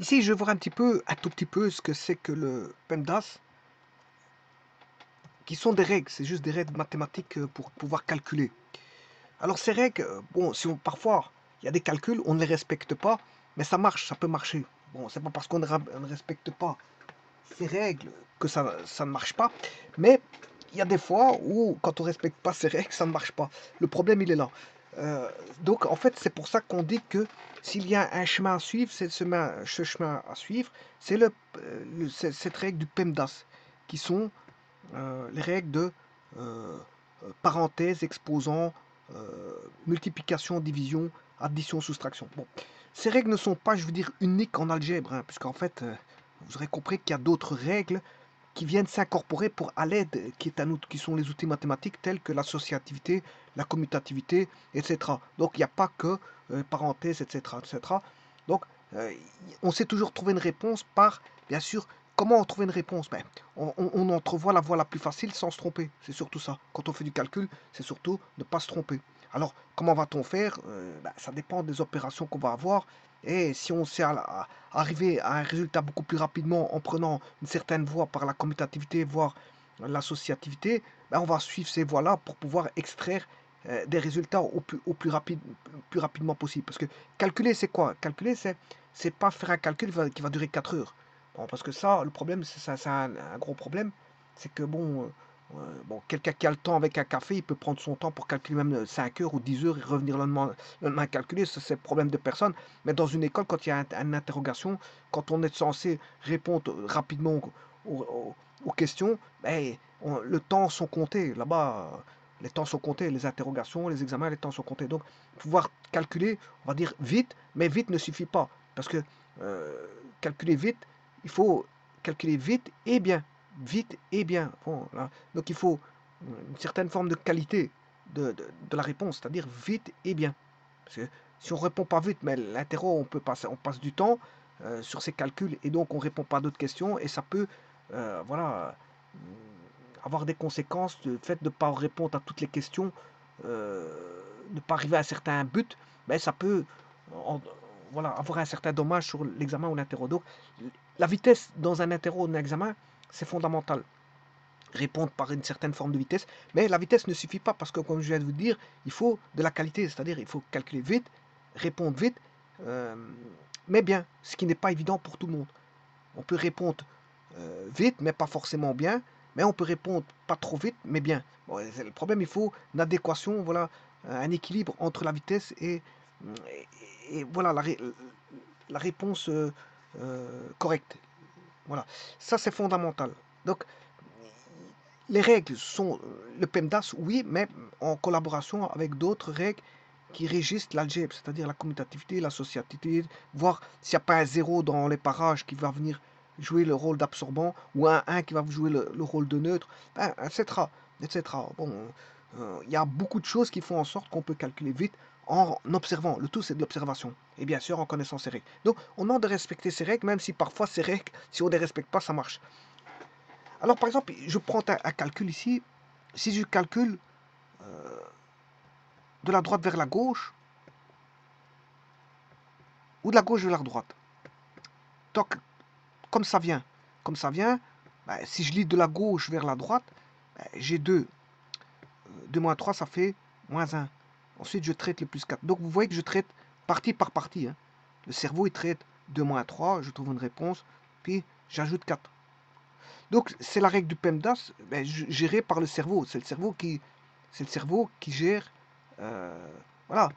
Ici, je vais voir un tout petit peu ce que c'est que le PEMDAS, qui sont des règles, c'est juste des règles mathématiques pour pouvoir calculer. Alors ces règles, bon, si parfois il y a des calculs, on ne les respecte pas, mais ça marche, ça peut marcher. Bon, c'est pas parce qu'on ne respecte pas ces règles que ça ne marche pas, mais il y a des fois où quand on ne respecte pas ces règles, ça ne marche pas. Le problème, il est là. Euh, donc en fait, c'est pour ça qu'on dit que s'il y a un chemin à suivre, c'est ce chemin à suivre, c'est cette règle du PEMDAS, qui sont les règles de euh, parenthèse, exposant, multiplication, division, addition, soustraction. Bon, ces règles ne sont pas, je veux dire, uniques en algèbre, hein, puisqu'en fait, vous aurez compris qu'il y a d'autres règles qui viennent s'incorporer pour à l'aide, qui sont les outils mathématiques tels que l'associativité, la commutativité, etc. Donc il n'y a pas que parenthèses, etc., etc. Donc euh, on sait toujours trouver une réponse par, bien sûr, comment on trouve une réponse? Ben, on entrevoit la voie la plus facile sans se tromper. C'est surtout ça. Quand on fait du calcul, c'est surtout ne pas se tromper. Alors, comment va-t-on faire? Ben, ça dépend des opérations qu'on va avoir. Et si on sait arriver à un résultat beaucoup plus rapidement en prenant une certaine voie par la commutativité, voire l'associativité, ben on va suivre ces voies-là pour pouvoir extraire des résultats plus rapidement possible. Parce que calculer, c'est quoi? Calculer, c'est pas faire un calcul qui va durer 4 heures. Bon, parce que ça, le problème, c'est un gros problème. C'est que bon, quelqu'un qui a le temps avec un café, il peut prendre son temps pour calculer même 5 heures ou 10 heures et revenir le lendemain calculer. Ça, c'est le problème de personne. Mais dans une école, quand il y a une interrogation, quand on est censé répondre rapidement aux questions, ben, le temps sont comptés. Là-bas, les temps sont comptés. Les interrogations, les examens, les temps sont comptés. Donc, pouvoir calculer, on va dire vite, mais vite ne suffit pas. Parce que euh, calculer vite, il faut calculer vite et bien. Vite et bien. Bon, là. Donc, il faut une certaine forme de qualité de la réponse, c'est-à-dire vite et bien. Parce que si on ne répond pas vite, mais l'interro, on passe du temps sur ces calculs et donc on ne répond pas à d'autres questions et ça peut voilà, avoir des conséquences. Le fait de ne pas répondre à toutes les questions, ne pas arriver à certains buts, ben, ça peut en- voilà, avoir un certain dommage sur l'examen ou l'interro. Donc la vitesse dans un interro ou un examen, c'est fondamental. Répondre par une certaine forme de vitesse, mais la vitesse ne suffit pas parce que, comme je viens de vous dire, il faut de la qualité, c'est-à-dire il faut calculer vite, répondre vite, euh, mais bien, ce qui n'est pas évident pour tout le monde. On peut répondre vite, mais pas forcément bien, mais on peut répondre pas trop vite, mais bien. Bon, le problème, il faut une adéquation, voilà, un équilibre entre la vitesse et voilà la réponse correcte. Voilà, ça c'est fondamental. Donc, les règles sont le PEMDAS, oui, mais en collaboration avec d'autres règles qui régissent l'algèbre, c'est-à-dire la commutativité, l'associativité, voir s'il n'y a pas un zéro dans les parages qui va venir jouer le rôle d'absorbant, ou un 1 qui va jouer le rôle de neutre, etc. etc. Bon, il y a beaucoup de choses qui font en sorte qu'on peut calculer vite en observant. Le tout, c'est de l'observation. Et bien sûr, en connaissant ces règles. Donc, on a de respecter ces règles, même si parfois ces règles, si on ne les respecte pas, ça marche. Alors, par exemple, je prends un calcul ici. Si je calcule de la droite vers la gauche ou de la gauche vers la droite, donc, comme ça vient, comme ça vient, ben, si je lis de la gauche vers la droite, ben, j'ai 2. 2 moins 3, ça fait moins 1. Ensuite, je traite le plus 4. Donc, vous voyez que je traite partie par partie. Hein. Le cerveau, il traite 2 moins 3, je trouve une réponse, puis j'ajoute 4. Donc, c'est la règle du PEMDAS, ben, gérée par le cerveau. C'est le cerveau qui gère voilà,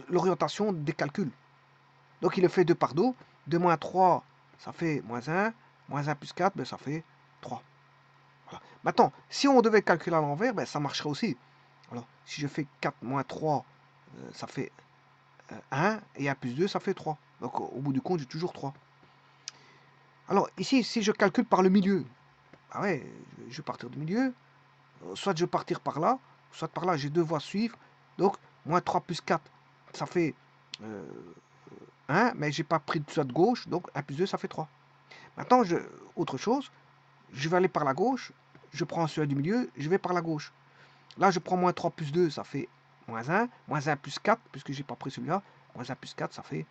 l'orientation des calculs. Donc, il le fait 2 par 2. 2 moins 3, ça fait moins 1. Moins 1 plus 4, ben, ça fait 3. Voilà. Maintenant, si on devait calculer à l'envers, ben, ça marcherait aussi. Alors, si je fais 4 moins 3, ça fait 1. Et 1 plus 2, ça fait 3. Donc, au bout du compte, j'ai toujours 3. Alors, ici, si je calcule par le milieu, ah ouais, je vais partir du milieu. Soit je vais partir par là, soit par là, j'ai deux voies à suivre. Donc, moins 3 plus 4, ça fait euh, 1, mais j'ai pas pris de soit de gauche, donc 1 plus 2, ça fait 3. Maintenant, autre chose, je vais aller par la gauche, je prends celui du milieu, je vais par la gauche. Là, je prends moins 3 plus 2, ça fait moins 1 plus 4, puisque j'ai pas pris celui-là, moins 1 plus 4, ça fait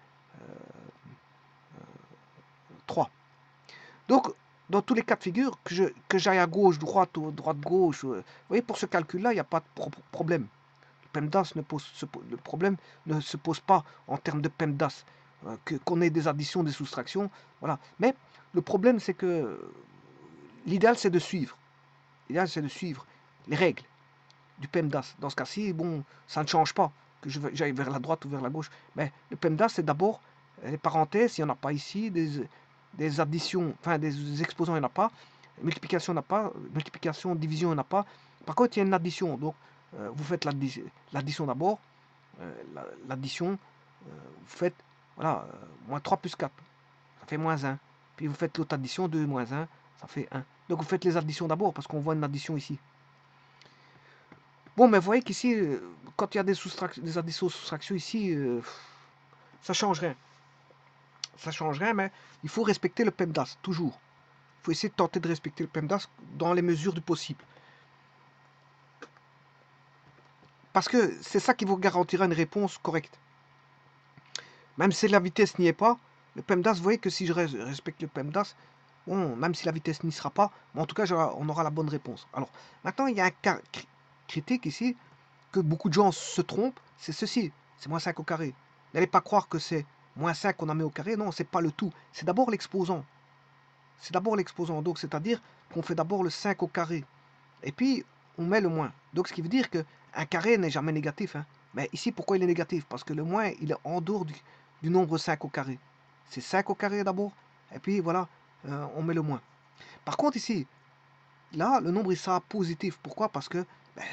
3. Donc, dans tous les cas de figure, que j'aille à gauche, droite, ou droite, gauche, vous voyez, pour ce calcul-là, il n'y a pas de problème. PEMDAS le problème ne se pose pas en termes de PEMDAS, qu'on ait des additions, des soustractions, voilà. Mais le problème, c'est que l'idéal, c'est de suivre. L'idéal, c'est de suivre les règles du PEMDAS. Dans ce cas-ci, bon, ça ne change pas que j'aille vers la droite ou vers la gauche. Mais le PEMDAS, c'est d'abord les parenthèses, il n'y en a pas ici, des additions, enfin des exposants, il n'y en a pas, multiplication, il n'y en a pas, multiplication, division, il n'y en a pas. Par contre, il y a une addition, donc vous faites l'addition d'abord, l'addition, vous faites, voilà, moins 3 plus 4, ça fait moins 1. Puis vous faites l'autre addition, 2 moins 1, ça fait 1. Donc vous faites les additions d'abord, parce qu'on voit une addition ici. Bon, mais vous voyez qu'ici, quand il y a des additions soustractions ici, ça change rien. Ça change rien, mais il faut respecter le PEMDAS, toujours. Il faut essayer de tenter de respecter le PEMDAS dans les mesures du possible. Parce que c'est ça qui vous garantira une réponse correcte. Même si la vitesse n'y est pas, le PEMDAS, vous voyez que si je respecte le PEMDAS, bon, même si la vitesse n'y sera pas, mais en tout cas, on aura la bonne réponse. Alors, maintenant, il y a un cas critique ici, que beaucoup de gens se trompent, c'est ceci, c'est moins 5 au carré. N'allez pas croire que c'est moins 5 qu'on en met au carré, non, c'est pas le tout, c'est d'abord l'exposant. C'est d'abord l'exposant, donc c'est-à-dire qu'on fait d'abord le 5 au carré, et puis on met le moins. Donc ce qui veut dire qu'un carré n'est jamais négatif. Hein. Mais ici, pourquoi il est négatif? Parce que le moins, il est en dehors du nombre 5 au carré. C'est 5 au carré d'abord, et puis voilà, on met le moins. Par contre ici, là, le nombre il sera positif. Pourquoi? Parce que ben,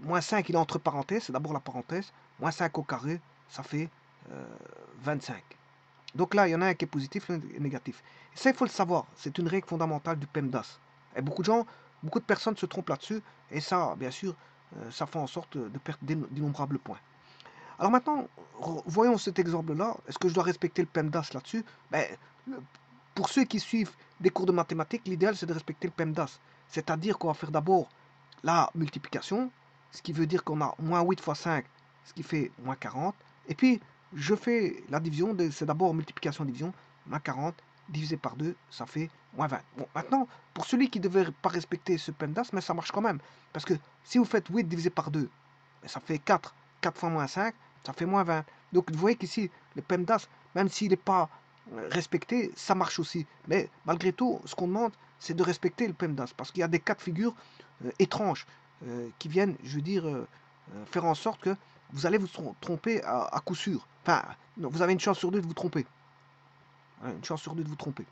moins 5, il est entre parenthèses, c'est d'abord la parenthèse. Moins 5 au carré, ça fait 25. Donc là, il y en a un qui est positif, l'un est négatif. Et ça, il faut le savoir. C'est une règle fondamentale du PEMDAS. Et beaucoup de personnes se trompent là-dessus. Et ça, bien sûr, ça fait en sorte de perdre d'innombrables points. Alors maintenant, voyons cet exemple-là. Est-ce que je dois respecter le PEMDAS là-dessus? Ben, pour ceux qui suivent des cours de mathématiques, l'idéal, c'est de respecter le PEMDAS. C'est-à-dire qu'on va faire d'abord la multiplication, ce qui veut dire qu'on a moins 8 fois 5, ce qui fait moins 40. Et puis, je fais la division, c'est d'abord multiplication-division, moins 40 divisé par 2, ça fait moins 20. Bon, maintenant, pour celui qui ne devait pas respecter ce PEMDAS, mais ça marche quand même. Parce que si vous faites 8 divisé par 2, ça fait 4. 4 fois moins 5, ça fait moins 20. Donc vous voyez qu'ici, le PEMDAS, même s'il n'est pas respecté, ça marche aussi. Mais malgré tout, ce qu'on demande, c'est de respecter le PEMDAS. Parce qu'il y a des cas de figure étranges qui viennent, je veux dire, faire en sorte que vous allez vous tromper à coup sûr. Enfin, non, vous avez une chance sur deux de vous tromper. Une chance sur deux de vous tromper.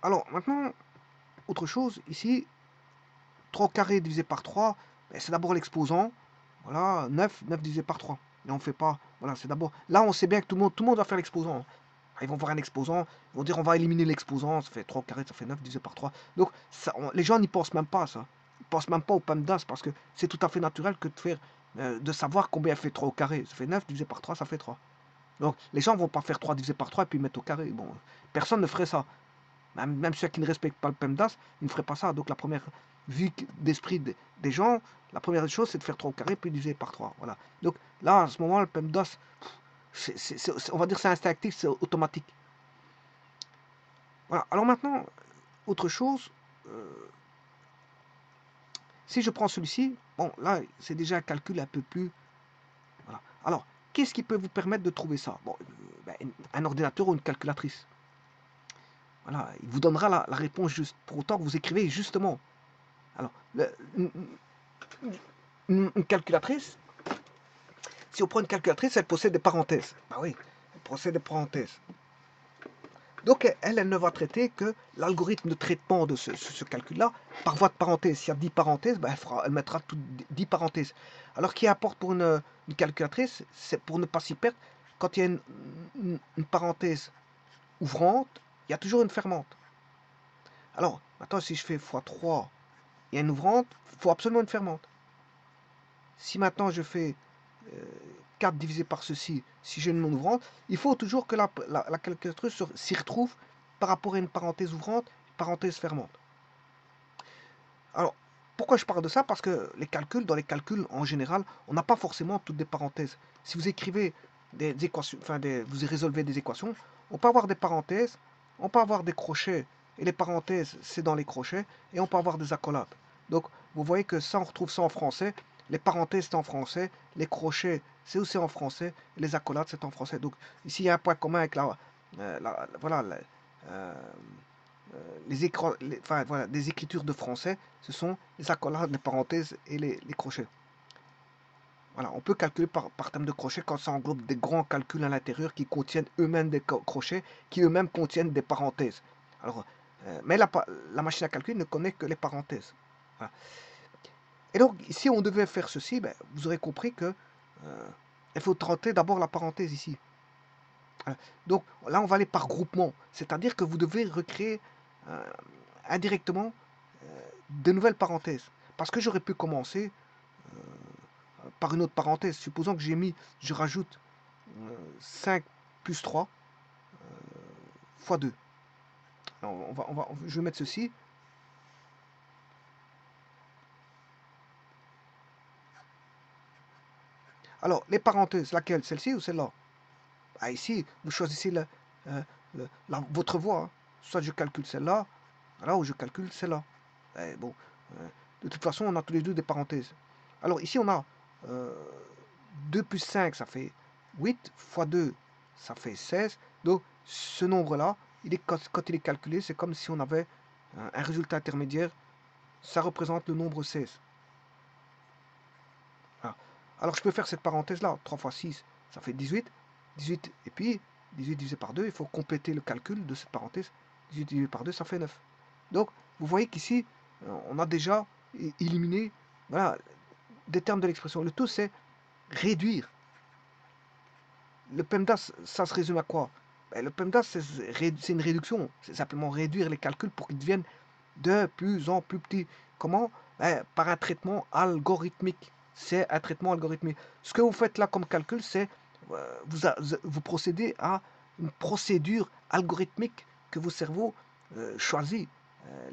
Alors, maintenant, autre chose, ici, 3 au carré divisé par 3, ben, c'est d'abord l'exposant. Voilà, 9 divisé par 3. Et on fait pas, voilà, c'est d'abord... Là, on sait bien que tout le monde va faire l'exposant. Ils vont voir un exposant, ils vont dire on va éliminer l'exposant, ça fait 3 au carré, ça fait 9 divisé par 3. Donc, ça, les gens n'y pensent même pas à ça. Ils ne pensent même pas au PEMDAS parce que c'est tout à fait naturel que de faire, de savoir combien fait 3 au carré. Ça fait 9 divisé par 3, ça fait 3. Donc, les gens ne vont pas faire 3 divisé par 3 et puis mettre au carré. Bon, personne ne ferait ça. Même ceux qui ne respectent pas le PEMDAS, ils ne feraient pas ça. Donc la première vue d'esprit des gens, la première chose, c'est de faire 3 au carré, puis diviser par 3. Voilà. Donc là, à ce moment, le PEMDAS, on va dire c'est instinctif, c'est automatique. Voilà. Alors maintenant, autre chose, si je prends celui-ci, bon, là, c'est déjà un calcul un peu plus... Voilà. Alors, qu'est-ce qui peut vous permettre de trouver ça? Bon, un ordinateur ou une calculatrice. Voilà, il vous donnera la réponse juste, pour autant que vous écrivez justement. Alors, une calculatrice, si on prend une calculatrice, elle possède des parenthèses. Ben oui, elle possède des parenthèses. Donc, elle ne va traiter que l'algorithme de traitement de ce calcul-là par voie de parenthèse. S'il y a 10 parenthèses, ben elle mettra toutes 10 parenthèses. Alors, ce qui importe pour une calculatrice, c'est pour ne pas s'y perdre, quand il y a une parenthèse ouvrante, il y a toujours une fermante. Alors, maintenant, si je fais x3, il y a une ouvrante, il faut absolument une fermante. Si maintenant je fais 4 divisé par ceci, si j'ai une non ouvrante, il faut toujours que la calculatrice s'y retrouve par rapport à une parenthèse ouvrante, une parenthèse fermante. Alors, pourquoi je parle de ça? Parce que dans les calculs, en général, on n'a pas forcément toutes des parenthèses. Si vous écrivez des équations, enfin vous résolvez des équations, on peut avoir des parenthèses, on peut avoir des crochets, et les parenthèses, c'est dans les crochets, et on peut avoir des accolades. Donc, vous voyez que ça, on retrouve ça en français, les parenthèses, c'est en français, les crochets, c'est aussi en français, et les accolades, c'est en français. Donc, ici, il y a un point commun avec voilà, euh, enfin, voilà, des écritures de français, ce sont les accolades, les parenthèses et les crochets. Voilà, on peut calculer par terme de crochet quand ça englobe des grands calculs à l'intérieur qui contiennent eux-mêmes des crochets, qui eux-mêmes contiennent des parenthèses. Alors, mais la machine à calcul ne connaît que les parenthèses. Voilà. Et donc, si on devait faire ceci, ben, vous aurez compris que il faut tenter d'abord la parenthèse ici. Voilà. Donc là, on va aller par groupement, c'est-à-dire que vous devez recréer euh, indirectement de nouvelles parenthèses. Parce que j'aurais pu commencer par une autre parenthèse. Supposons que je rajoute 5 plus 3 fois 2. Alors, je vais mettre ceci. Alors, les parenthèses, laquelle? Celle-ci ou celle-là? Ah, ici, vous choisissez votre voie. Hein. Soit je calcule celle-là, là où je calcule celle-là. Bon, de toute façon, on a tous les deux des parenthèses. Alors ici, on a 2 plus 5, ça fait 8, fois 2, ça fait 16. Donc, ce nombre-là, quand il est calculé, c'est comme si on avait un résultat intermédiaire. Ça représente le nombre 16. Voilà. Alors, je peux faire cette parenthèse-là. 3 fois 6, ça fait 18. 18, et puis 18 divisé par 2, il faut compléter le calcul de cette parenthèse. 18 divisé par 2, ça fait 9. Donc, vous voyez qu'ici, on a déjà éliminé voilà, des termes de l'expression. Le tout, c'est réduire. Le PEMDAS, ça se résume à quoi? Ben, le PEMDAS, c'est une réduction. C'est simplement réduire les calculs pour qu'ils deviennent de plus en plus petits. Comment? Ben, par un traitement algorithmique. C'est un traitement algorithmique. Ce que vous faites là comme calcul, c'est vous procédez à une procédure algorithmique que votre cerveau choisit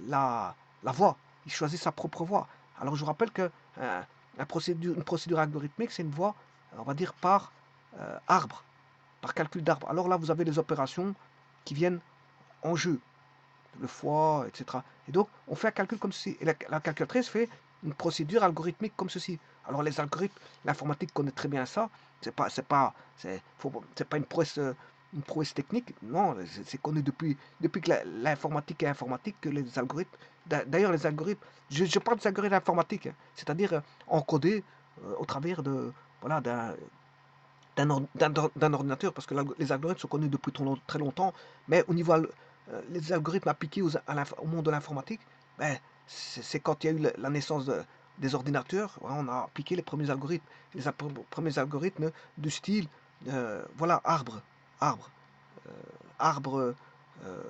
la voie. Il choisit sa propre voie. Alors je vous rappelle que une procédure algorithmique, c'est une voie, on va dire, par arbre, par calcul d'arbre. Alors là, vous avez les opérations qui viennent en jeu, le fois, etc. Et donc, on fait un calcul comme ceci. Et la calculatrice fait une procédure algorithmique comme ceci. Alors les algorithmes, l'informatique connaît très bien ça. C'est pas une prouesse technique. Non, c'est connu depuis que l'informatique est informatique que les algorithmes. D'ailleurs, les algorithmes, je parle des algorithmes informatiques, hein, c'est-à-dire encodés au travers de voilà d'un ordinateur, parce que les algorithmes sont connus depuis très longtemps, mais au niveau les algorithmes appliqués au monde de l'informatique, ben, c'est quand il y a eu la naissance des ordinateurs, voilà, on a appliqué les premiers algorithmes, premiers algorithmes du style, voilà, arbre, euh, arbre, euh,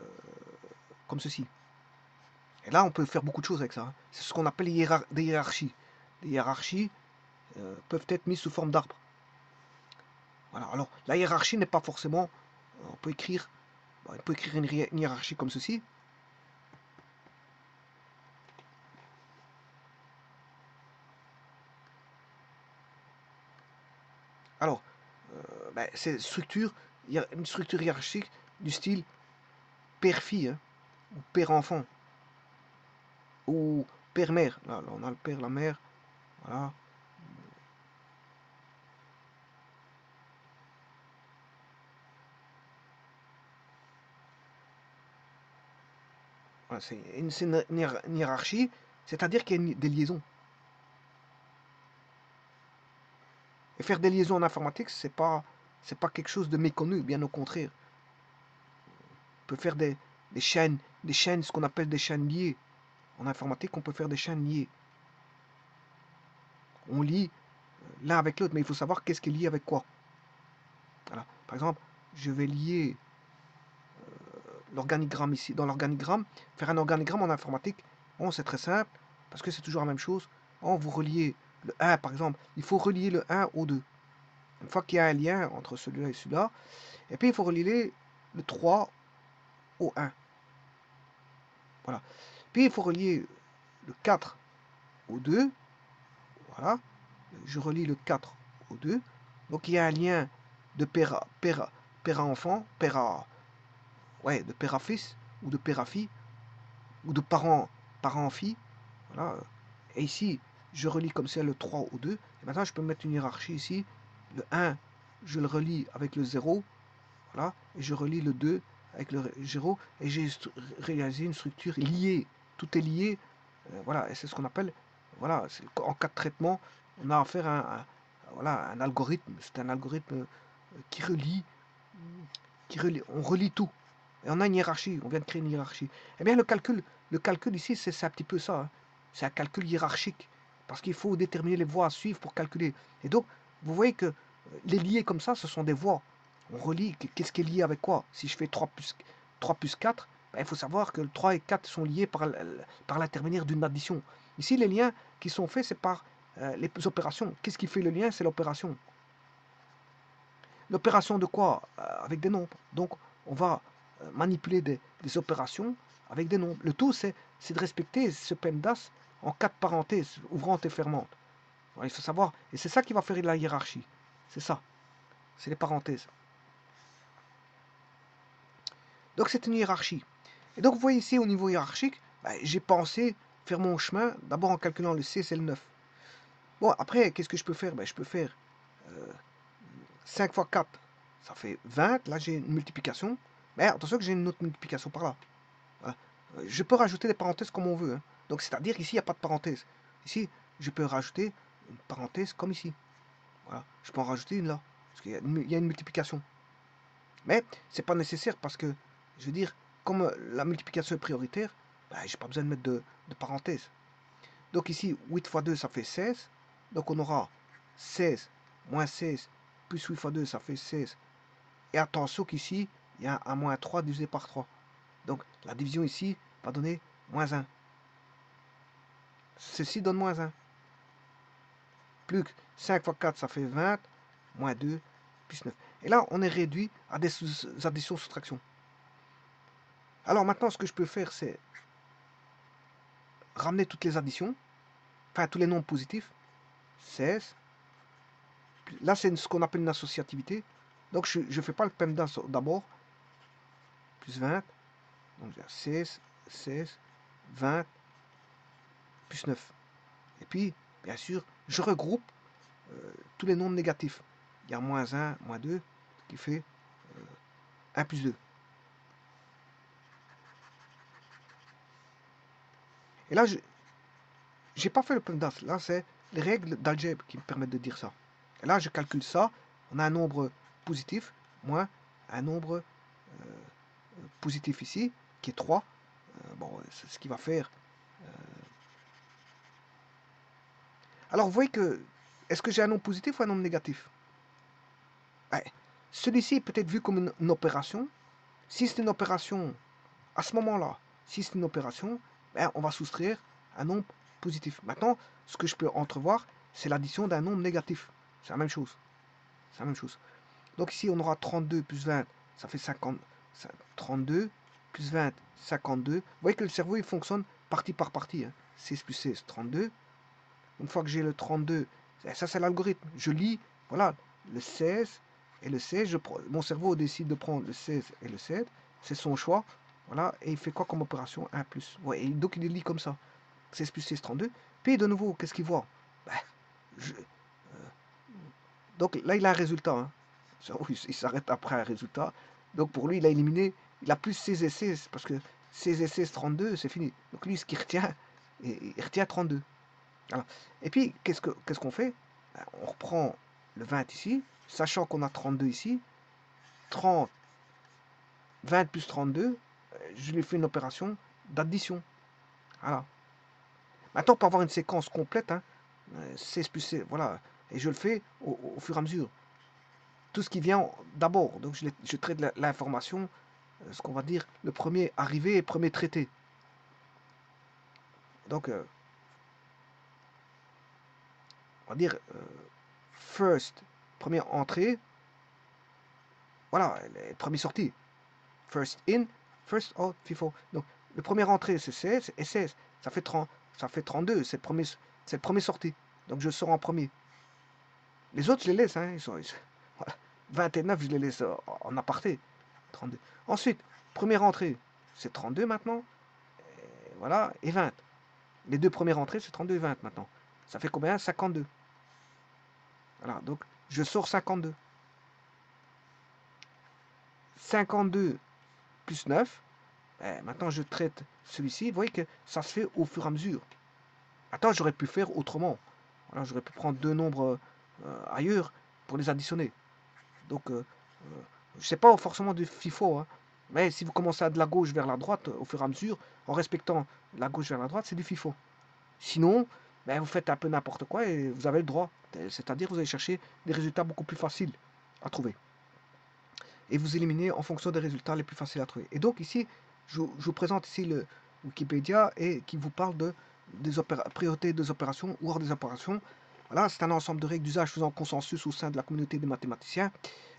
comme ceci. Et là, on peut faire beaucoup de choses avec ça. Hein. C'est ce qu'on appelle des hiérarchies. Les hiérarchies peuvent être mises sous forme d'arbre. Voilà. Alors, la hiérarchie n'est pas forcément. On peut écrire une hiérarchie comme ceci. Alors, ben, c'est une structure hiérarchique du style père-fille, hein, ou père-enfant, ou père-mère. Là, on a le père, la mère, voilà. Voilà, c'est une hiérarchie, c'est-à-dire qu'il y a des liaisons. Et faire des liaisons en informatique, c'est pas quelque chose de méconnu, bien au contraire. On peut faire des chaînes, ce qu'on appelle des chaînes liées. En informatique, on peut faire des chaînes liées. On lie l'un avec l'autre, mais il faut savoir qu'est-ce qui est lié avec quoi. Voilà. Par exemple, je vais lier l'organigramme ici. Dans l'organigramme, faire un organigramme en informatique, bon, c'est très simple, parce que c'est toujours la même chose. Vous reliez le 1, par exemple, il faut relier le 1 au 2. Une fois qu'il y a un lien entre celui-là et celui-là, et puis il faut relier le 3 au 1. Voilà. Puis il faut relier le 4 au 2. Voilà. Je relie le 4 au 2. Donc il y a un lien de père à enfant, ouais, de père à fils, ou de père à fille, ou de parent en fille. Voilà. Et ici, je relie comme ça le 3 au 2. Et maintenant, je peux mettre une hiérarchie ici. Le 1, je le relie avec le 0. Voilà. Et je relie le 2 avec le 0. Et j'ai réalisé une structure liée. Tout est lié. Voilà. Et c'est ce qu'on appelle, voilà, en cas de traitement, on a affaire à voilà, un algorithme. C'est un algorithme qui relie, on relie tout. Et on a une hiérarchie, on vient de créer une hiérarchie. Eh bien, le calcul ici, c'est un petit peu ça. Hein. C'est un calcul hiérarchique. Parce qu'il faut déterminer les voies à suivre pour calculer. Et donc, vous voyez que les liés comme ça, ce sont des voies. On relie, qu'est-ce qui est lié avec quoi? Si je fais 3 plus 4, ben, il faut savoir que 3 et 4 sont liés par l'intermédiaire d'une addition. Ici, les liens qui sont faits, c'est par les opérations. Qu'est-ce qui fait le lien? C'est l'opération. L'opération de quoi? Avec des nombres. Donc, on va manipuler des opérations avec des nombres. Le tout, c'est de respecter ce PEMDAS en quatre parenthèses, ouvrantes et fermantes. Alors, il faut savoir, et c'est ça qui va faire la hiérarchie. C'est ça. C'est les parenthèses. Donc, c'est une hiérarchie. Et donc, vous voyez ici, au niveau hiérarchique, j'ai pensé faire mon chemin, d'abord en calculant le 6 et le 9. Bon, après, qu'est-ce que je peux faire? Je peux faire 5 fois 4, ça fait 20. Là, j'ai une multiplication. Mais attention que j'ai une autre multiplication par là. Voilà. Je peux rajouter des parenthèses comme on veut. Hein. Donc, c'est-à-dire qu'ici, il n'y a pas de parenthèse. Ici, je peux rajouter une parenthèse comme ici. Voilà. Je peux en rajouter une là. Parce qu'il y a une multiplication. Mais, c'est pas nécessaire parce que, je veux dire, comme la multiplication est prioritaire, j'ai pas besoin de mettre de parenthèse. Donc ici, 8 fois 2, ça fait 16. Donc on aura 16 moins 16 plus 8 fois 2, ça fait 16. Et attention qu'ici, il y a un moins 3 divisé par 3. Donc la division ici va donner moins 1. Ceci donne moins 1. Plus que 5 fois 4, ça fait 20. Moins 2 plus 9. Et là, on est réduit à des additions-soustractions. Alors maintenant, ce que je peux faire, c'est ramener toutes les additions. Enfin, tous les nombres positifs. 16. Là, c'est ce qu'on appelle une associativité. Donc, je ne fais pas le PEMDAS d'abord. Plus 20. Donc, j'ai 16, 16, 20, plus 9. Et puis, bien sûr, je regroupe tous les nombres négatifs. Il y a moins 1, moins 2, ce qui fait 1 plus 2. Et là, je n'ai pas fait le PEMDAS. Là, c'est les règles d'algèbre qui me permettent de dire ça. Et là, je calcule ça. On a un nombre positif, moins un nombre positif ici, qui est 3. Bon, c'est ce qui va faire. Alors, vous voyez que, est-ce que j'ai un nombre positif ou un nombre négatif? Ouais. Celui-ci est peut-être vu comme une opération. Si c'est une opération, à ce moment-là, si c'est une opération, on va soustraire un nombre positif. Maintenant, ce que je peux entrevoir, c'est l'addition d'un nombre négatif. C'est la même chose. C'est la même chose. Donc ici, on aura 32 plus 20, ça fait 50. 32 plus 20, 52. Vous voyez que le cerveau, il fonctionne partie par partie. Hein. 6 plus 16, 32. Une fois que j'ai le 32, ça c'est l'algorithme. Je lis, voilà, le 16 et le 16. Mon cerveau décide de prendre le 16 et le 7. C'est son choix. Voilà, et il fait quoi comme opération? 1 plus. Ouais, et donc il lit comme ça. 16 plus 16, 32. Puis de nouveau, qu'est-ce qu'il voit? Donc là, il a un résultat. Hein. Il s'arrête après un résultat. Donc pour lui, il a éliminé. Il a plus 16 et 16. Parce que 16 et 16, 32, c'est fini. Donc lui, ce qu'il retient, il retient 32. Voilà. Et puis, qu'est-ce qu'on fait? On reprend le 20 ici, sachant qu'on a 32 ici. 30, 20 plus 32, je lui fais une opération d'addition. Voilà. Maintenant, pour avoir une séquence complète, hein, 16 plus 16, voilà. Et je le fais au fur et à mesure. Tout ce qui vient d'abord. Donc, je traite l'information, ce qu'on va dire, le premier arrivé et premier traité. Donc, on va dire first, première entrée, voilà, les premières sorties. First in, first out, FIFO. Donc, le premier entrée, c'est 16, et 16, ça fait 30, ça fait 32, c'est le premier sorti. Donc, je sors en premier. Les autres, je les laisse, hein, voilà. 29, je les laisse en aparté. 32. Ensuite, première entrée, c'est 32 maintenant. Et voilà, et 20. Les deux premières entrées, c'est 32 et 20 maintenant. Ça fait combien? 52. Voilà, donc je sors 52. 52 plus 9. Maintenant, je traite celui-ci. Vous voyez que ça se fait au fur et à mesure. Attends, j'aurais pu faire autrement. Voilà, j'aurais pu prendre deux nombres ailleurs pour les additionner. Donc, je ne sais pas forcément du FIFO, hein, mais si vous commencez de la gauche vers la droite, au fur et à mesure, en respectant la gauche vers la droite, c'est du FIFO. Sinon, ben, vous faites un peu n'importe quoi et vous avez le droit. C'est-à-dire vous allez chercher des résultats beaucoup plus faciles à trouver. Et vous éliminez en fonction des résultats les plus faciles à trouver. Et donc ici, je vous présente ici le Wikipédia et qui vous parle des priorités des opérations ou hors des opérations. Voilà, c'est un ensemble de règles d'usage faisant consensus au sein de la communauté des mathématiciens.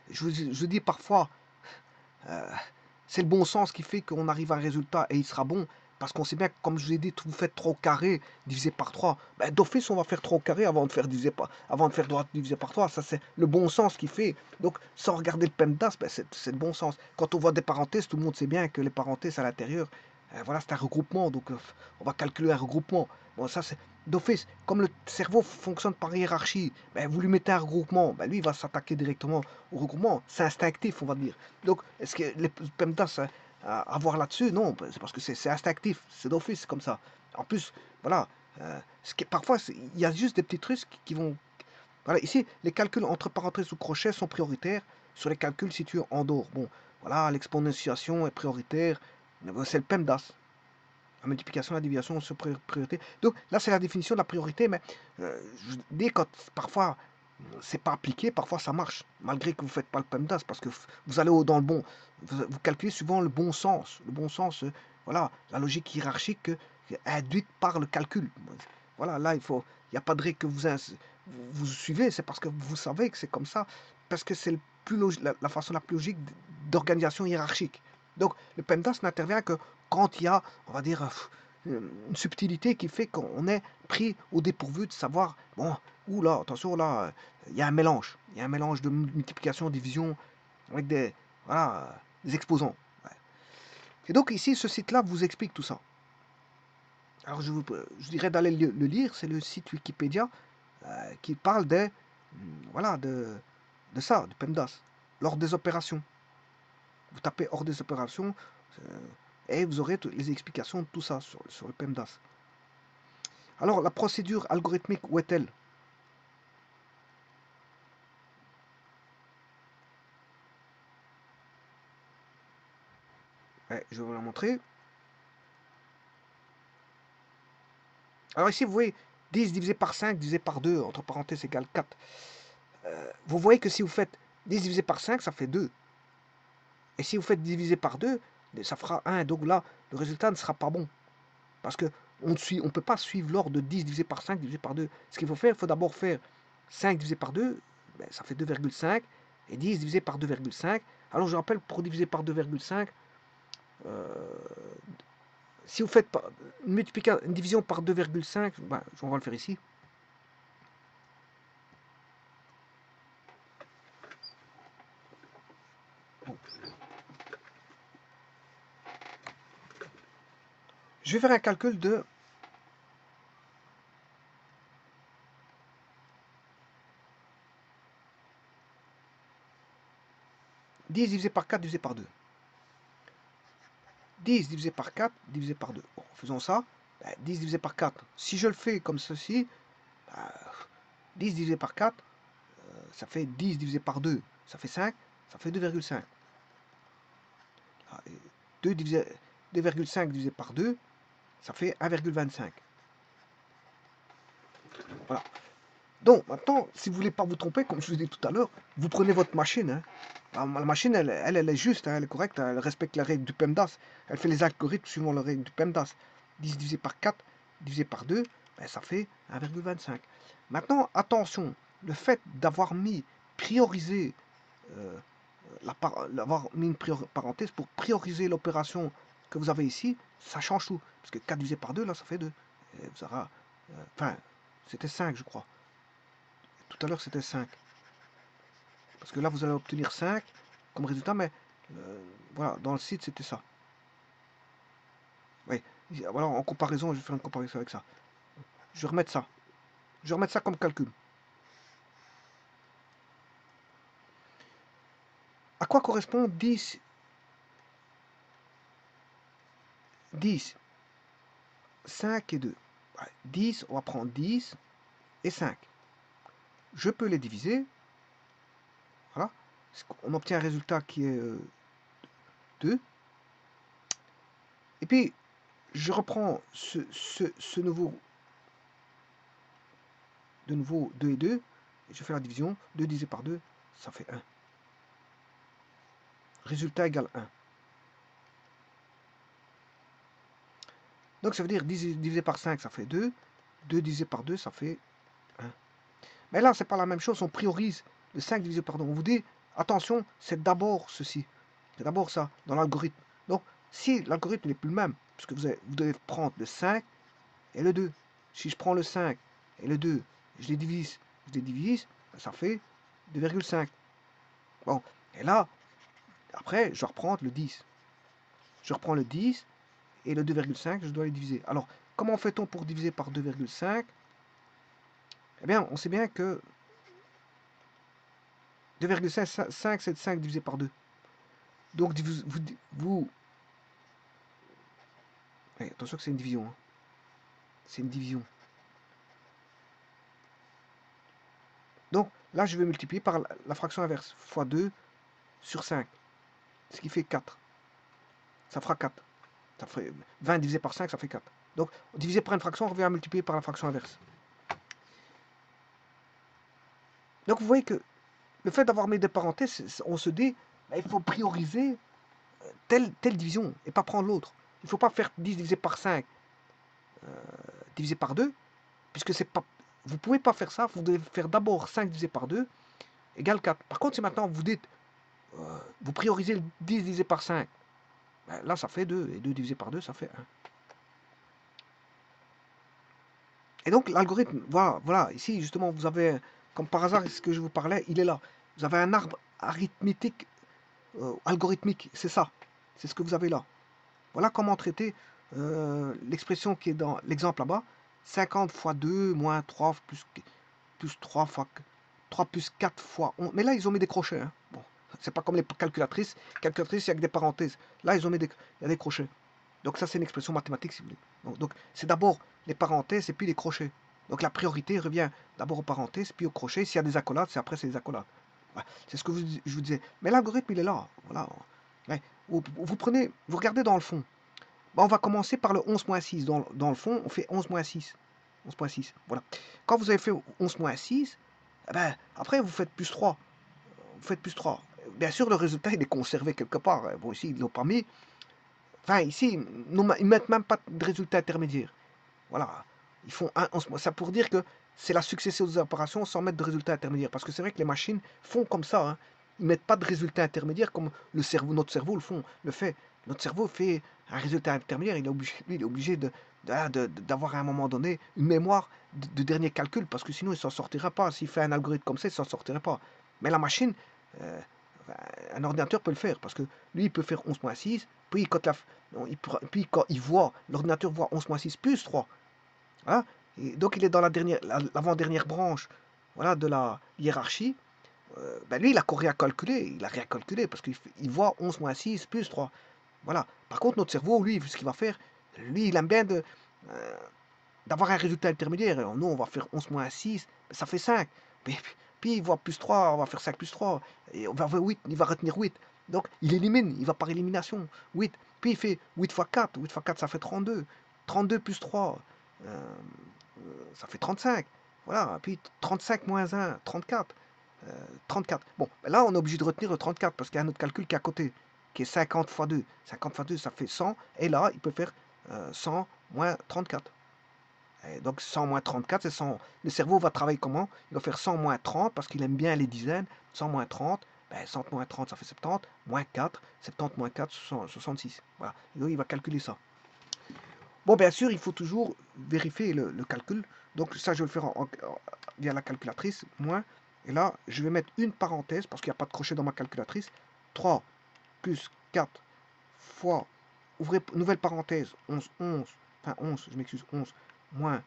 Je dis parfois, euh, c'est le bon sens qui fait qu'on arrive à un résultat et il sera bon. Parce qu'on sait bien que, comme je vous ai dit, vous faites 3 au carré divisé par 3. Ben, d'office, on va faire 3 au carré avant de faire droite divisé par 3. Ça, c'est le bon sens qui fait. Donc, sans regarder le PEMDAS, ben, c'est le bon sens. Quand on voit des parenthèses, tout le monde sait bien que les parenthèses à l'intérieur, voilà, c'est un regroupement. Donc, on va calculer un regroupement. Bon, ça, c'est d'office. Comme le cerveau fonctionne par hiérarchie, ben, vous lui mettez un regroupement, ben, lui, il va s'attaquer directement au regroupement. C'est instinctif, on va dire. Donc, est-ce que les PEMDAS à voir là-dessus? Non, c'est parce que c'est instinctif, c'est d'office, c'est comme ça. En plus, voilà, parfois, il y a juste des petits trucs qui vont... Voilà, ici, les calculs entre parenthèses ou crochets sont prioritaires sur les calculs situés en dehors. Bon, voilà, l'exponentiation est prioritaire, c'est le PEMDAS. La multiplication, la division sont priorité. Donc là, c'est la définition de la priorité, mais je dis quand parfois c'est pas appliqué, parfois ça marche, malgré que vous ne faites pas le PEMDAS, parce que vous allez dans le bon. Vous calculez souvent le bon sens. Le bon sens, voilà, la logique hiérarchique induite par le calcul. Voilà, là, il n'y a pas de règle que vous suivez, c'est parce que vous savez que c'est comme ça, parce que c'est la façon la plus logique d'organisation hiérarchique. Donc, le PEMDAS n'intervient que quand il y a, on va dire, une subtilité qui fait qu'on est pris au dépourvu de savoir, bon, ou là, attention, là, il y a un mélange. Il y a un mélange de multiplication, division, avec voilà, des exposants. Ouais. Et donc ici, ce site-là vous explique tout ça. Alors je dirais d'aller le lire, c'est le site Wikipédia qui parle voilà, de ça, du PEMDAS, lors des opérations. Vous tapez hors des opérations et vous aurez les explications de tout ça sur le PEMDAS. Alors, la procédure algorithmique, où est-elle? Ouais, je vais vous la montrer. Alors ici, vous voyez 10 divisé par 5 divisé par 2, entre parenthèses, égale 4. Vous voyez que si vous faites 10 divisé par 5, ça fait 2. Et si vous faites diviser par 2, ça fera 1. Donc là, le résultat ne sera pas bon. Parce qu'on ne peut pas suivre l'ordre de 10 divisé par 5 divisé par 2. Ce qu'il faut faire, il faut d'abord faire 5 divisé par 2, ben, ça fait 2,5. Et 10 divisé par 2,5. Alors je rappelle, pour diviser par 2,5, si vous faites une division par 2,5, ben, on va le faire ici. Bon. Je vais faire un calcul de 10 divisé par 4 divisé par 2. 10 divisé par 4 divisé par 2. Bon, faisons ça. 10 divisé par 4. Si je le fais comme ceci, 10 divisé par 4, ça fait 10 divisé par 2, ça fait 5, ça fait 2,5. 2,5 divisé par 2, ça fait 1,25. Voilà. Donc, maintenant, si vous ne voulez pas vous tromper, comme je vous ai dit tout à l'heure, vous prenez votre machine. Hein. La machine, elle est juste, hein, elle est correcte, hein, elle respecte la règle du PEMDAS. Elle fait les algorithmes suivant la règle du PEMDAS. 10 divisé par 4 divisé par 2, ben, ça fait 1,25. Maintenant, attention, le fait d'avoir priorisé, euh, d'avoir mis une parenthèse pour prioriser l'opération que vous avez ici, ça change tout. Parce que 4 divisé par 2, là, ça fait 2. Et vous aurez, enfin, c'était 5, je crois. Tout à l'heure, c'était 5. Parce que là, vous allez obtenir 5 comme résultat, mais voilà, dans le site, c'était ça. Oui, voilà, en comparaison, je vais faire une comparaison avec ça. Je vais remettre ça. Je vais remettre ça comme calcul. À quoi correspond 10, 10, 5 et 2? 10, on va prendre 10 et 5. Je peux les diviser. Voilà. On obtient un résultat qui est 2. Et puis, je reprends ce nouveau, de nouveau 2 et 2. Et je fais la division. 2 divisé par 2, ça fait 1. Résultat égale 1. Donc ça veut dire 10 divisé par 5, ça fait 2. 2 divisé par 2, ça fait 1. Mais là, c'est pas la même chose. On priorise le 5 divisé par 2. On vous dit, attention, c'est d'abord ceci. C'est d'abord ça, dans l'algorithme. Donc, si l'algorithme n'est plus le même, puisque vous devez prendre le 5 et le 2. Si je prends le 5 et le 2, je les divise, ça fait 2,5. Bon, et là, après, je reprends le 10. Je reprends le 10 et le 2,5, je dois les diviser. Alors, comment fait-on pour diviser par 2,5? Eh bien, on sait bien que 2,5, c'est 5 divisé par 2. Donc, ouais, attention que c'est une division. Hein. C'est une division. Donc, là, je vais multiplier par la fraction inverse, fois 2 sur 5, ce qui fait 4. Ça fera 4. Ça ferait 20 divisé par 5, ça fait 4. Donc, divisé par une fraction, on revient à multiplier par la fraction inverse. Donc, vous voyez que le fait d'avoir mis des parenthèses, on se dit, bah, il faut prioriser telle division et pas prendre l'autre. Il ne faut pas faire 10 divisé par 5 divisé par 2, puisque c'est pas, vous ne pouvez pas faire ça. Vous devez faire d'abord 5 divisé par 2 égale 4. Par contre, si maintenant vous dites, vous priorisez le 10 divisé par 5, ben là ça fait 2, et 2 divisé par 2, ça fait 1. Et donc l'algorithme, voilà, ici justement, vous avez, comme par hasard, ce que je vous parlais, il est là. Vous avez un arbre arithmétique, algorithmique, c'est ça. C'est ce que vous avez là. Voilà comment traiter l'expression qui est dans l'exemple là-bas. 50 fois 2 moins 3 plus 3 fois 3 plus 4 fois 11. Mais là, ils ont mis des crochets. Hein. Bon, c'est pas comme les calculatrices. Calculatrices, il y a que des parenthèses. Là, ils ont mis il y a des crochets. Donc ça, c'est une expression mathématique, si vous voulez. Donc c'est d'abord les parenthèses et puis les crochets. Donc la priorité revient d'abord aux parenthèses, puis aux crochets. S'il y a des accolades, c'est les accolades. Voilà. C'est ce que je vous disais. Mais l'algorithme, il est là. Voilà. Ouais. Vous prenez, vous regardez dans le fond. Bah, on va commencer par le 11-6. Dans le fond, on fait 11-6. 11.6. Voilà. Quand vous avez fait 11-6, eh ben, après vous faites plus 3. Vous faites plus 3. Bien sûr, le résultat, il est conservé quelque part. Bon, ici, ils ne l'ont pas mis. Enfin, ici, ils ne mettent même pas de résultat intermédiaire. Voilà. Ils font un 11. Ça pour dire que c'est la succession des opérations sans mettre de résultat intermédiaire. Parce que c'est vrai que les machines font comme ça. Hein. Ils ne mettent pas de résultat intermédiaire comme notre cerveau le fait. Notre cerveau fait un résultat intermédiaire. Il est obligé d'avoir à un moment donné une mémoire de dernier calcul. Parce que sinon, il ne s'en sortira pas. S'il fait un algorithme comme ça, il ne s'en sortirait pas. Mais la machine, euh, un ordinateur peut le faire. Parce que lui, il peut faire 11-6. Puis quand il voit, l'ordinateur voit 11-6 plus 3. Hein, et donc il est dans l'avant-dernière branche, voilà, de la hiérarchie. Ben lui, il a rien calculé. Il a rien calculé parce qu'il voit 11-6 plus 3. Voilà. Par contre, notre cerveau, lui, ce qu'il va faire, lui, il aime bien d'avoir un résultat intermédiaire. Alors, nous, on va faire 11-6, ça fait 5. Puis il voit plus 3, on va faire 5 plus 3. Et on va voir 8, il va retenir 8. Donc, il élimine, il va par élimination. 8. Puis il fait 8 fois 4. 8 fois 4, ça fait 32. 32 plus 3, ça fait 35. Voilà. Puis 35 moins 1, 34. 34. Bon, là, on est obligé de retenir le 34 parce qu'il y a un autre calcul qui est à côté, qui est 50 fois 2. 50 fois 2, ça fait 100. Et là, il peut faire 100 moins 34. Et donc 100 moins 34, c'est 100. Le cerveau va travailler comment? Il va faire 100 moins 30 parce qu'il aime bien les dizaines. 100 moins 30, ben 100 moins 30, ça fait 70. Moins 4, 70 moins 4, 66. Voilà. Et donc, il va calculer ça. Bon, bien sûr, il faut toujours vérifier le calcul. Donc ça, je vais le faire via la calculatrice. Moins Et là, je vais mettre une parenthèse, parce qu'il n'y a pas de crochet dans ma calculatrice. 3 plus 4 fois, ouvrez nouvelle parenthèse, 11, enfin 11, je m'excuse, 11, moins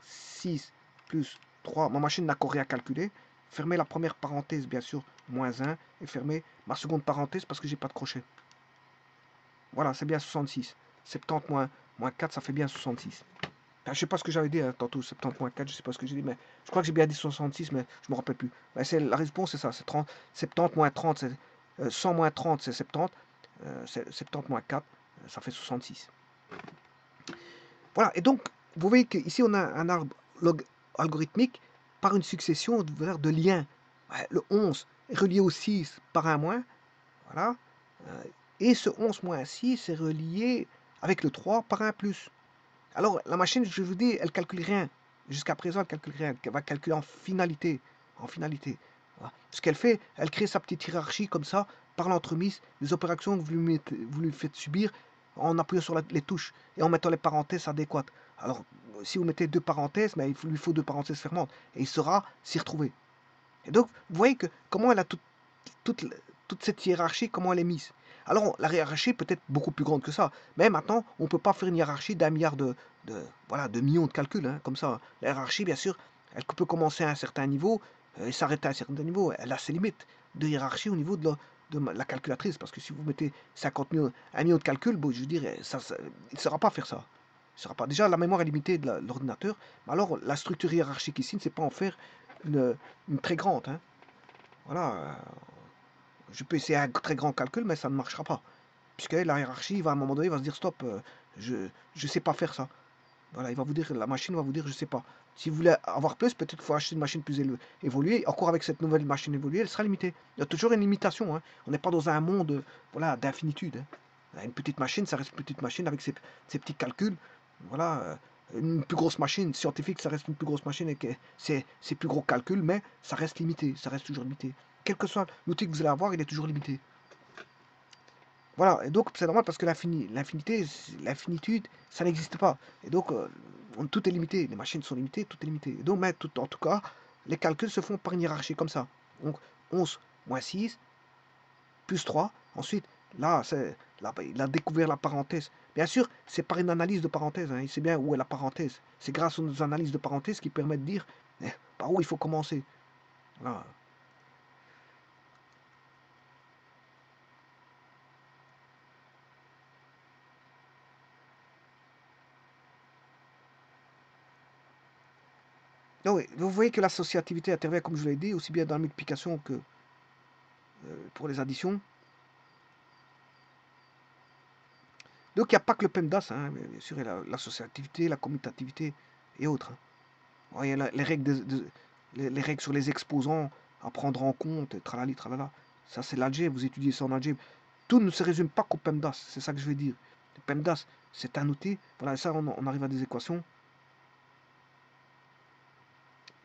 6 plus 3. Ma machine n'a qu'à rien à calculer. Fermez la première parenthèse, bien sûr, moins 1, et fermez ma seconde parenthèse parce que j'ai pas de crochet. Voilà, c'est bien 66. 70 moins 4, ça fait bien 66. Enfin, je sais pas ce que j'avais dit tantôt, 70 moins 4, je sais pas ce que j'ai dit, mais je crois que j'ai bien dit 66, mais je me rappelle plus. Ben, la réponse, c'est ça, c'est 30, 70 moins 30, c'est 100 moins 30, c'est 70, 70 moins 4, ça fait 66. Voilà, et donc, vous voyez qu'ici, on a un arbre algorithmique par une succession de liens. Ouais, le 11 est relié au 6 par un moins, voilà. Et ce 11 moins 6 est relié avec le 3 par un plus. Alors, la machine, je vous dis, elle calcule rien. Jusqu'à présent, elle calcule rien. Elle va calculer en finalité. En finalité. Voilà. Ce qu'elle fait, elle crée sa petite hiérarchie comme ça, par l'entremise, des opérations que vous lui faites subir en appuyant sur les touches et en mettant les parenthèses adéquates. Alors, si vous mettez deux parenthèses, mais il lui faut deux parenthèses fermantes. Et il saura s'y retrouver. Et donc, vous voyez que comment elle a toute, toute cette hiérarchie, comment elle est mise. Alors, la hiérarchie peut être beaucoup plus grande que ça. Mais maintenant, on ne peut pas faire une hiérarchie d'un milliard voilà, de millions de calculs. Hein, comme ça, la hiérarchie, bien sûr, elle peut commencer à un certain niveau et s'arrêter à un certain niveau. Elle a ses limites de hiérarchie au niveau de la calculatrice. Parce que si vous mettez 50 millions, 1 million de calculs, bon, je veux dire, il ne saura pas faire ça. Il sera pas. Déjà, la mémoire est limitée de l'ordinateur. Mais alors, la structure hiérarchique ici ne sait pas en faire une très grande. Hein. Voilà. Je peux essayer un très grand calcul, mais ça ne marchera pas. Puisque la hiérarchie, va, à un moment donné, va se dire stop, je ne sais pas faire ça. Voilà, il va vous dire, la machine va vous dire je sais pas. Si vous voulez avoir plus, peut-être qu'il faut acheter une machine plus évoluée. Encore avec cette nouvelle machine évoluée, elle sera limitée. Il y a toujours une limitation. Hein. On n'est pas dans un monde voilà, d'infinitude. Hein. Une petite machine, ça reste une petite machine avec ses petits calculs. Voilà, une plus grosse machine scientifique, ça reste une plus grosse machine avec ses plus gros calculs, mais ça reste limité, ça reste toujours limité. Quel que soit l'outil que vous allez avoir, il est toujours limité. Voilà, et donc c'est normal parce que l'infinité, l'infinitude, ça n'existe pas. Et donc, tout est limité, les machines sont limitées, tout est limité. Et donc, mais en tout cas, les calculs se font par une hiérarchie comme ça. Donc, 11 moins 6, plus 3. Ensuite, là, il a découvert la parenthèse. Bien sûr, c'est par une analyse de parenthèse. Hein, il sait bien où est la parenthèse. C'est grâce aux analyses de parenthèse qui permettent de dire par où il faut commencer. Voilà. Donc, oui, vous voyez que l'associativité intervient, comme je l'ai dit, aussi bien dans la multiplication que pour les additions. Donc, il n'y a pas que le PEMDAS, hein, mais bien sûr, il y a l'associativité, la commutativité et autres. Hein. Il y a les règles, les règles sur les exposants à prendre en compte, tralali, tralala. Ça, c'est l'algèbre, vous étudiez ça en algèbre. Tout ne se résume pas qu'au PEMDAS, c'est ça que je veux dire. Le PEMDAS, c'est un outil, voilà, ça, on arrive à des équations.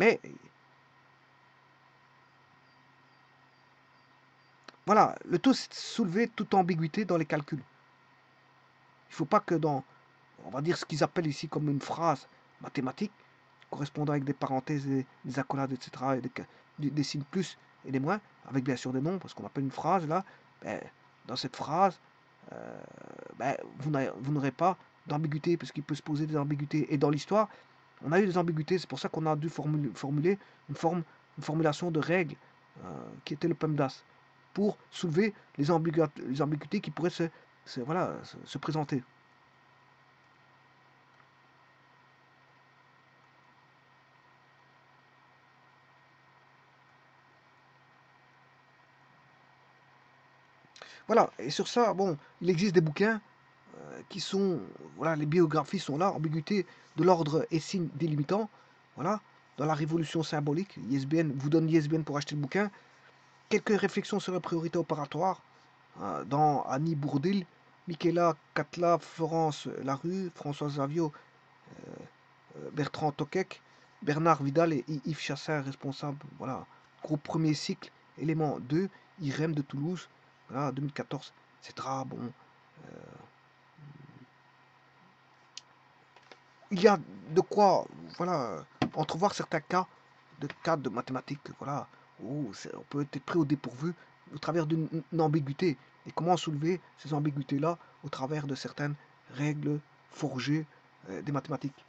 Mais, voilà, le tout, c'est de soulever toute ambiguïté dans les calculs. Il ne faut pas que dans, on va dire ce qu'ils appellent ici comme une phrase mathématique, correspondant avec des parenthèses, des accolades, etc., et des signes plus et des moins, avec bien sûr des noms, parce qu'on appelle une phrase là, ben, dans cette phrase, ben, vous n'aurez pas d'ambiguïté, parce qu'il peut se poser des ambiguïtés. Et dans l'histoire, on a eu des ambiguïtés, c'est pour ça qu'on a dû formuler une formulation de règles qui était le PEMDAS, pour soulever les ambiguïtés qui pourraient voilà, se présenter. Voilà, et sur ça, bon, il existe des bouquins qui sont, voilà, les biographies sont là, ambiguïté de l'ordre et signe délimitant, voilà, dans la révolution symbolique, ISBN vous donne l'ISBN pour acheter le bouquin. Quelques réflexions sur la priorité opératoire, dans Annie Bourdil, Michaela Catla, Florence Larue, Françoise Zavio, Bertrand Toquec, Bernard Vidal et Yves Chassin, responsable, voilà, groupe premier cycle, élément 2, IREM de Toulouse, voilà, 2014, etc. Bon, il y a de quoi, voilà, entrevoir certains cas de mathématiques, voilà, On peut être pris au dépourvu au travers d'une ambiguïté. Et comment soulever ces ambiguïtés-là au travers de certaines règles forgées des mathématiques,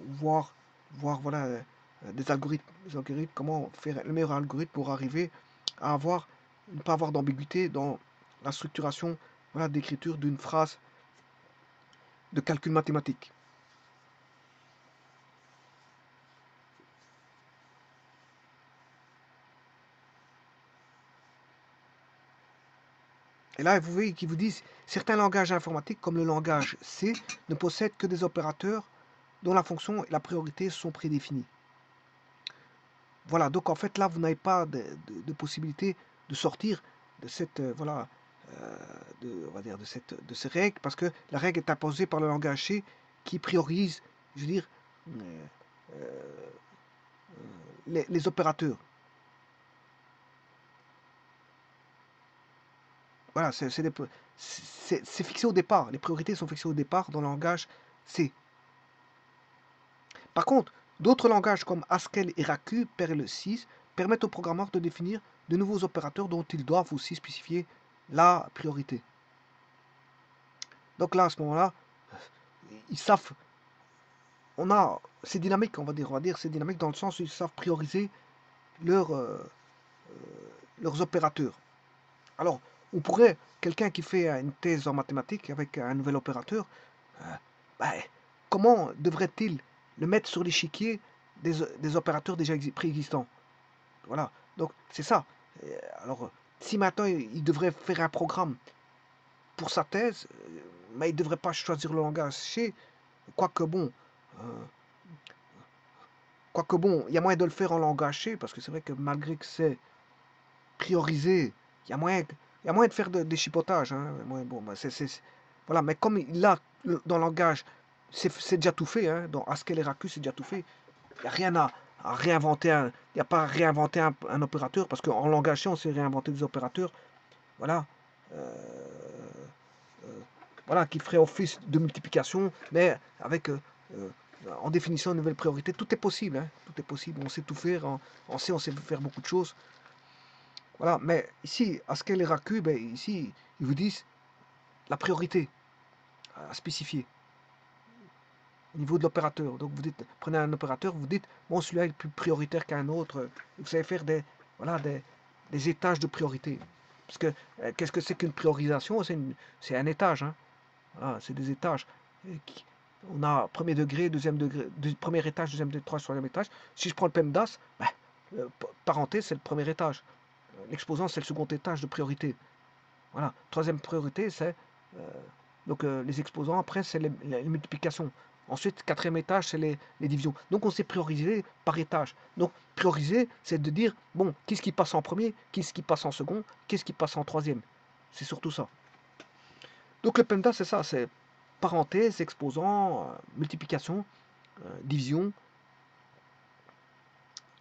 voir, voilà, des algorithmes, comment faire le meilleur algorithme pour arriver à ne pas avoir d'ambiguïté dans la structuration, voilà, d'écriture d'une phrase de calcul mathématique. Et là, vous voyez qu'ils vous disent certains langages informatiques, comme le langage C, ne possèdent que des opérateurs dont la fonction et la priorité sont prédéfinis. Voilà, donc en fait là, vous n'avez pas de possibilité de sortir de cette, voilà, on va dire de ces règles, parce que la règle est imposée par le langage C qui priorise, je veux dire, euh, euh, les opérateurs. Voilà, c'est fixé au départ. Les priorités sont fixées au départ dans le langage C. Par contre, d'autres langages comme Haskell et Raku, Perl 6, permettent aux programmeurs de définir de nouveaux opérateurs dont ils doivent aussi spécifier la priorité. Donc là, à ce moment-là, ils savent, c'est dynamique, on va dire, c'est dynamique dans le sens où ils savent prioriser leurs, leurs opérateurs. Alors, on pourrait, quelqu'un qui fait une thèse en mathématiques avec un nouvel opérateur, euh, ben, comment devrait-il le mettre sur l'échiquier des opérateurs déjà préexistants? Voilà, donc c'est ça. Alors, si maintenant il devrait faire un programme pour sa thèse, mais il ne devrait pas choisir le langage C, quoique bon, euh, il y a moyen de le faire en langage C, parce que c'est vrai que malgré que c'est priorisé, il y a moyen de faire des chipotages. Hein. Bon, bah, voilà, mais comme il a dans le langage, c'est déjà tout fait. Hein. Dans Haskell et Raku, c'est déjà tout fait. Il n'y a rien à réinventer. Il n'y a pas à réinventer un opérateur, parce qu'en langage C, on sait réinventer des opérateurs. Voilà. Euh, euh, voilà, qui ferait office de multiplication, mais avec en définissant une nouvelle priorité. Tout est possible. Hein. Tout est possible. On sait tout faire. En C, on sait faire beaucoup de choses. Voilà, mais ici, à Haskell et Raku, ben, ici, ils vous disent la priorité à spécifier au niveau de l'opérateur. Donc vous dites, prenez un opérateur, vous dites, bon, celui-là est plus prioritaire qu'un autre. Vous savez faire voilà, des étages de priorité. Parce que qu'est-ce que c'est qu'une priorisation? C'est un étage. Hein. Voilà, c'est des étages. On a premier degré, deuxième degré, premier étage, deuxième degré, troisième étage. Si je prends le PEMDAS, ben, parenthèse, c'est le premier étage. L'exposant, c'est le second étage de priorité. Voilà. Troisième priorité, c'est euh, donc les exposants. Après, c'est les multiplications. Ensuite, quatrième étage, c'est les divisions. Donc, on s'est priorisé par étage. Donc, prioriser, c'est de dire, bon, qu'est-ce qui passe en premier, qu'est-ce qui passe en second, qu'est-ce qui passe en troisième. C'est surtout ça. Donc, le PEMDAS, c'est ça, c'est parenthèse, exposant, multiplication, division,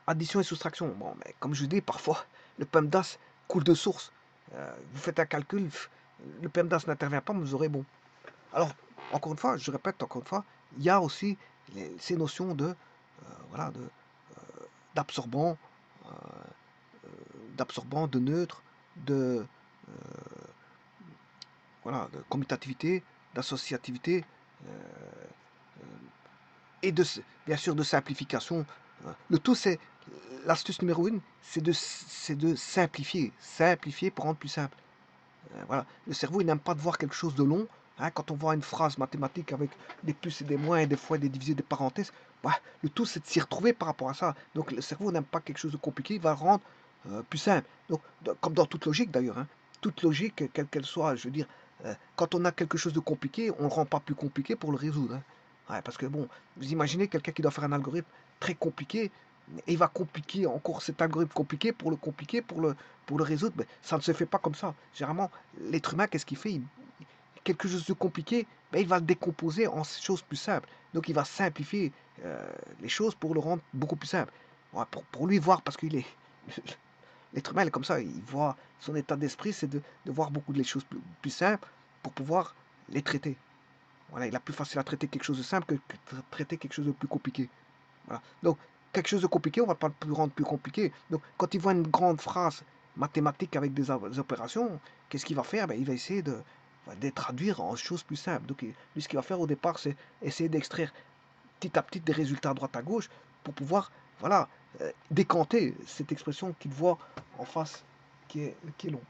addition et soustraction. Bon, mais comme je dis, parfois, le PEMDAS coule de source. Vous faites un calcul, le PEMDAS n'intervient pas, mais vous aurez bon. Alors, encore une fois, je répète encore une fois, il y a aussi ces notions voilà, d'absorbant, euh, de neutre, de, euh, voilà, de commutativité, d'associativité, euh, et bien sûr de simplification. Le tout, c'est l'astuce numéro une, c'est de simplifier pour rendre plus simple. Voilà. Le cerveau, il n'aime pas de voir quelque chose de long. Hein, quand on voit une phrase mathématique avec des plus et des moins et des fois des divisés, des parenthèses, bah, le tout, c'est de s'y retrouver par rapport à ça. Donc le cerveau n'aime pas quelque chose de compliqué, il va le rendre plus simple. Donc, comme dans toute logique d'ailleurs, hein, toute logique, quelle qu'elle soit, je veux dire, quand on a quelque chose de compliqué, on ne le rend pas plus compliqué pour le résoudre. Hein. Ouais, parce que bon, vous imaginez quelqu'un qui doit faire un algorithme très compliqué, et il va compliquer encore cet algorithme compliqué pour le résoudre. Mais ça ne se fait pas comme ça. Généralement, l'être humain, qu'est-ce qu'il fait? Quelque chose de compliqué, ben, il va le décomposer en choses plus simples. Donc il va simplifier les choses pour le rendre beaucoup plus simple. Ouais, pour lui voir, parce qu'il est... L'être humain, il est comme ça, il voit son état d'esprit, c'est de voir beaucoup de choses plus simples pour pouvoir les traiter. Voilà, il a plus facile à traiter quelque chose de simple que traiter quelque chose de plus compliqué. Voilà. Donc, quelque chose de compliqué, on va pas le rendre plus compliqué. Donc, quand il voit une grande phrase mathématique avec des opérations, qu'est-ce qu'il va faire? Ben, il va essayer de traduire en choses plus simples. Donc, lui, ce qu'il va faire au départ, c'est essayer d'extraire petit à petit des résultats à droite à gauche pour pouvoir, voilà, décanter cette expression qu'il voit en face qui est long.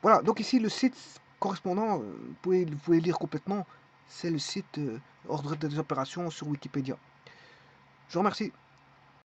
Voilà, donc ici, le site correspondant, vous pouvez lire complètement, c'est le site ordre des opérations sur Wikipédia. Je vous remercie.